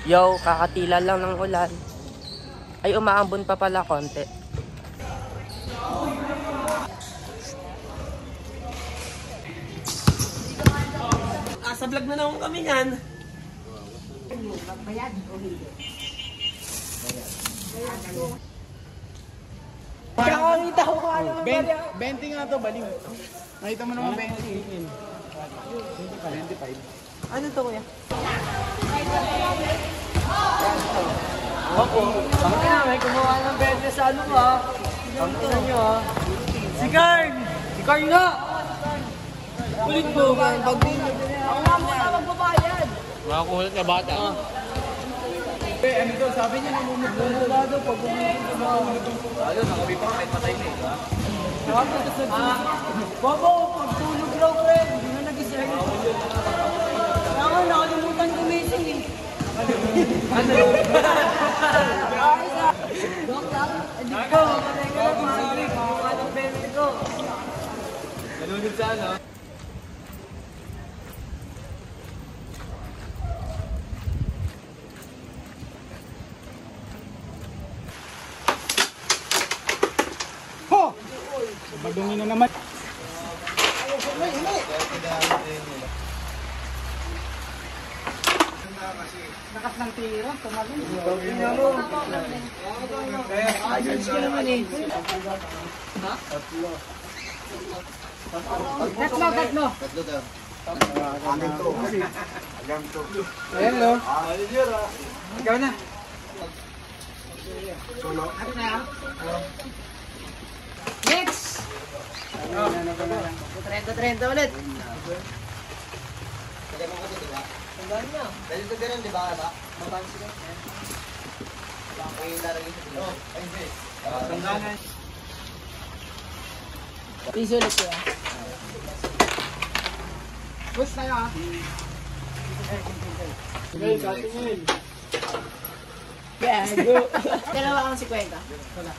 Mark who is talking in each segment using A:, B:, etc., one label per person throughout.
A: Yo, kakatila lang ng ulan. Ay, umaambon pa pala konti. Sa vlog na naman kami yan.
B: Bayad o hindi?
A: Kakakita ko ka naman.
C: 20 nga to, baliw. Nakita mo naman 20. 25.
A: Ano to kuya?
D: Opo. Ang ina, may kumuha ng bente sa ano ha. Ang ina nyo ha. Si Carl! Si Carl nga! Ulit mo. Pag din.
B: Ako nga muna magbabayad.
D: Makakulit na bata.
C: Ano to, sabi niya namumugod daw pag bumili sa mga
D: Ayun, nakabi pa kahit patay na eh.
B: Bobo, pagtulog raw pre. Hindi na nag-isip. Ako, nakalimutan gumising eh.
D: Ano?
B: Dok lang. Hindi ko. Patay ka lang. Maaari. Makakuha ng bente ko.
D: Nalunod sa ano?
C: Ho! Madungi na naman.
B: Lakas ng tira. Tumalun.
D: Ayos ka naman eh.
B: Tatlo.
C: Ayan no. Ikaw na.
B: Ano na yan? Next! 30 ulit. Tandaan niya.
D: Dahil ito ganun, di ba? Mapansin ko. Ako yung lalagay sa dito. Ay, hindi. Tandaan na.
B: Piso ulit ko ah.
C: Bus tayo ha. Okay, sabi niyo yun.
B: Gago. Dalawa kang 50. Wala.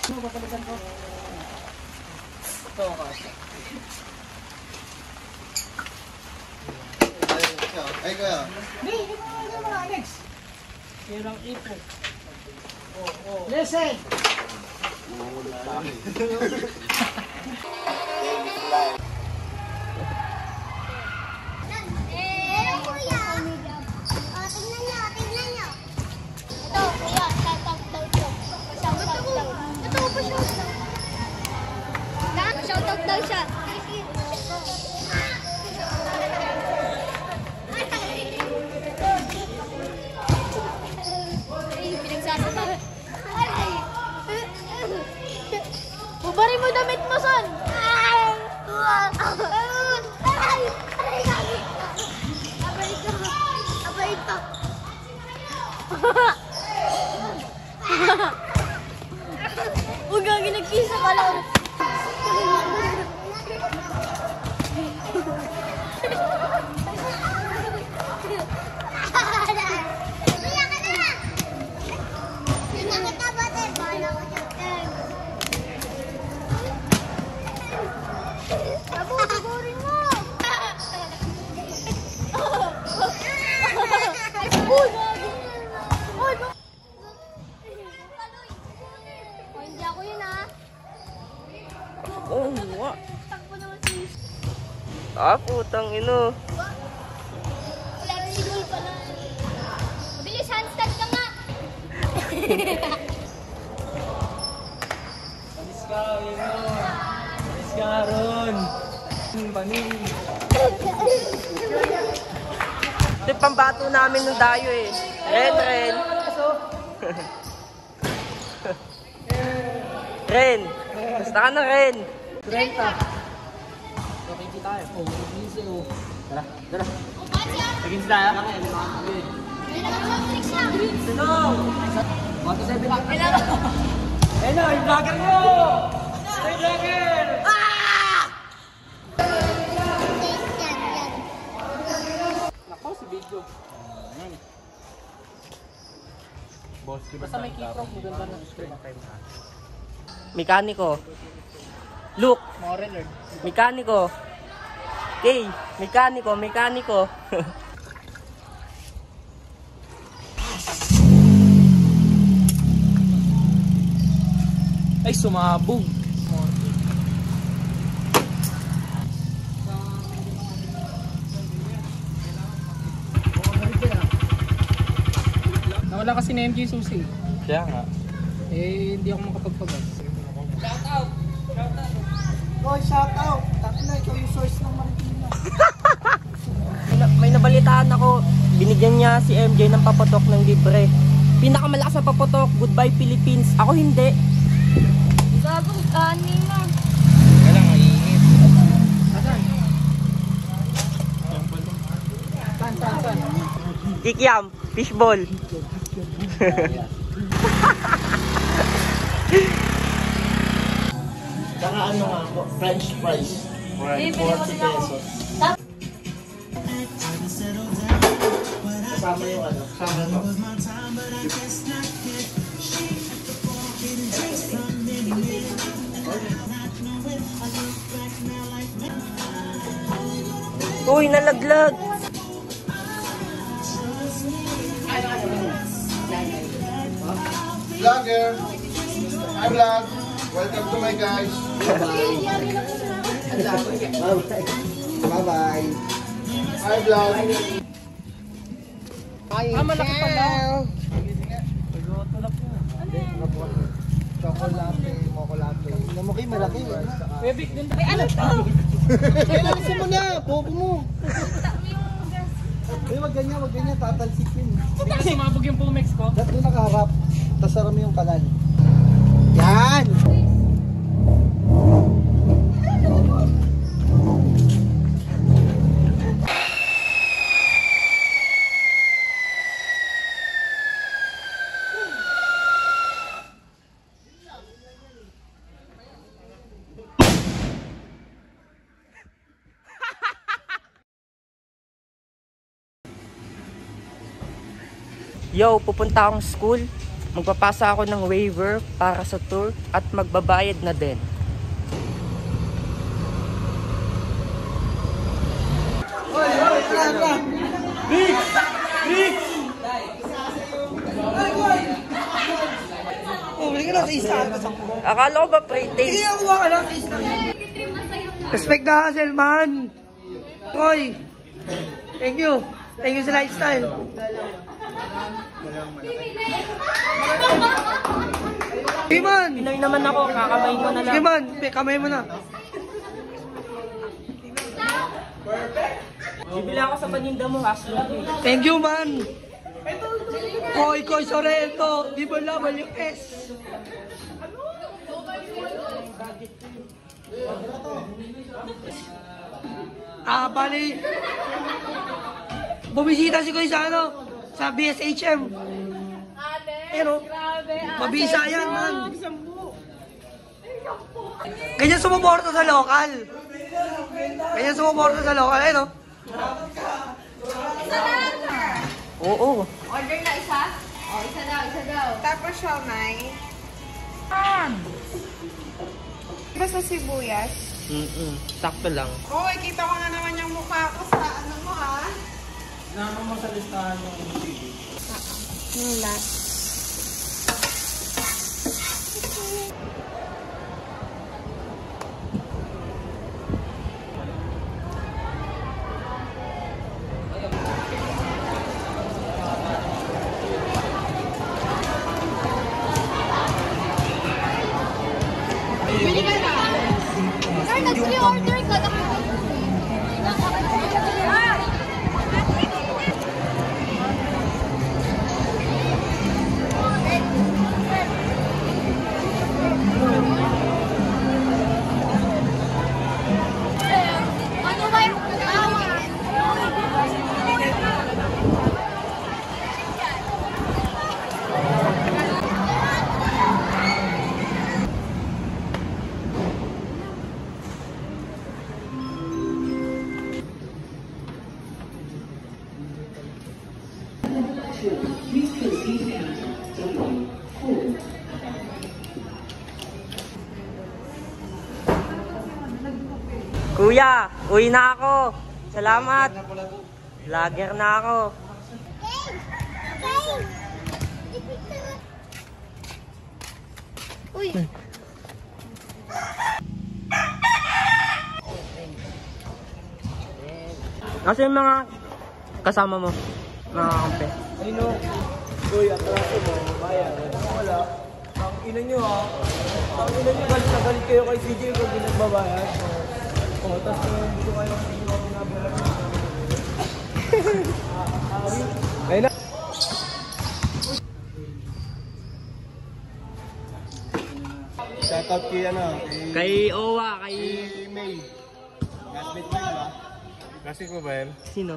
B: Ano papalitan ko? Ito ako.
D: Ay, kuya.
B: Hey, hindi mo na, Alex. Pirang ipo. Listen.
E: Kuya. Tingnan niyo. Ito, kuya, shoutout daw siya. Shoutout daw. Ito, pa-shoutout. Shoutout daw siya. Ay, pinagsasama. Ay. Bubari mo damit mo, son. Ay. Abay ito. Huwag kang ginagkisa ka lang. Hindi ako yun ah.
A: Oh, what?
E: Takbo naman si
A: Putang ino.
E: flexible pala. Mabilis, handstand ka nga.
D: Alis ka, yun o. Alis ka, Ron. Panin.
A: Ito yung pambato namin ng dayo eh. Ren. Ren. Basta ka na, Ren.
B: 30. Okay, kita tayo. Oh, easy oh.
D: Tara.
B: Begins tayo?
E: May naman sa tricks lang.
B: Sunong! 1-7 lang.
D: Ayun na, yung vlogger mo! Stay vlogger!
E: Yan.
B: Nako, si Biggo.
C: Boss,
B: Basta may keyprong, maganda na screen.
A: Mekaniko. Luke.
B: More alert.
A: Mekaniko. Kay, mekaniko.
C: Ay, sumabog. Nawala kasi na MJ Susi.
D: Kaya nga.
C: Eh, hindi ako makapagpagas.
B: Boy, shout out. Tapos na, ikaw yung source ng Marikina.
A: May nabalitaan ako, binigyan niya si MJ ng paputok ng libre. Pinakamalakas na paputok, Goodbye Philippines. Ako hindi.
E: Gago, kanin na.
D: Kaya nga iinit.
C: Saan?
A: Kikiam, fishball.
F: Saka ano nga po, French fries. 40 pesos. Kasama yung ano, kasama to.
A: Uy, nalaglag.
F: Vlogger! Hi vlog! Welcome to my guys! Bye-bye! Hi vlog!
C: Malaki pala.
F: Chocolate, mokolate. Namukay malaki.
C: Bebik din.
F: Kailan gusto mo na? Bobo mo! Wag ganyan, tatalsikin.
C: Hindi ka sumabog yung Pumex ko.
F: Dapat doon nakaharap, tapos sarap mo yung kalan. Yan!
A: Yo, pupunta akong school. Magpapasa ako ng waiver para sa tour at magbabayad na din.
B: Bumili ka na sa isa.
A: Akala ko ba pre-taste?
B: Sige, kuha ka na sa isa. Respect na ka, Selman. Hoy. Thank you. Thank you sa lifestyle. Sige man.
A: Pinoy naman ako, kakamay mo na lang.
B: Sige man, kamay mo na.
A: Bibili ako sa paninda mo, haslot eh.
B: Thank you man. Koy Sorrento. Di ba laban yung S? Bali. Bumisita si Koy sa ano? Sa BSHM. Pero, mabisa yan man. Ganyan sumuporta sa lokal. Ayun no?
A: Oo.
G: Order na isa? Oh, isa daw. Tapos siomay. Diba sa sibuyas?
A: Sakto lang.
G: Hoy, kita ko na naman yung mukha ko sa ano mo ha?
C: Nama mo sa listahan ng
G: Yung last.
E: Bili ka na. Sir, nag-pre-order ka na. Ano ba yung
A: Kuya, Uwi na ako. Salamat. Vlogger na ako.
E: Uy.
A: Kasi yung mga kasama mo, mga kampe.
D: Ay no. Uy, atraso mo. Bayan. Wala. Ang ina nyo ha. Ang ina nyo, galit na galit kayo kay CJ kung di nagbabayad. O, tapos hindi ko kayo hindi ko pinabayaran. Ayun na.
C: Shoutout kay ano,
A: Kay Owa, kay...
C: May. Gaslit mo ba? Gaslit mo ba yan?
A: Sino?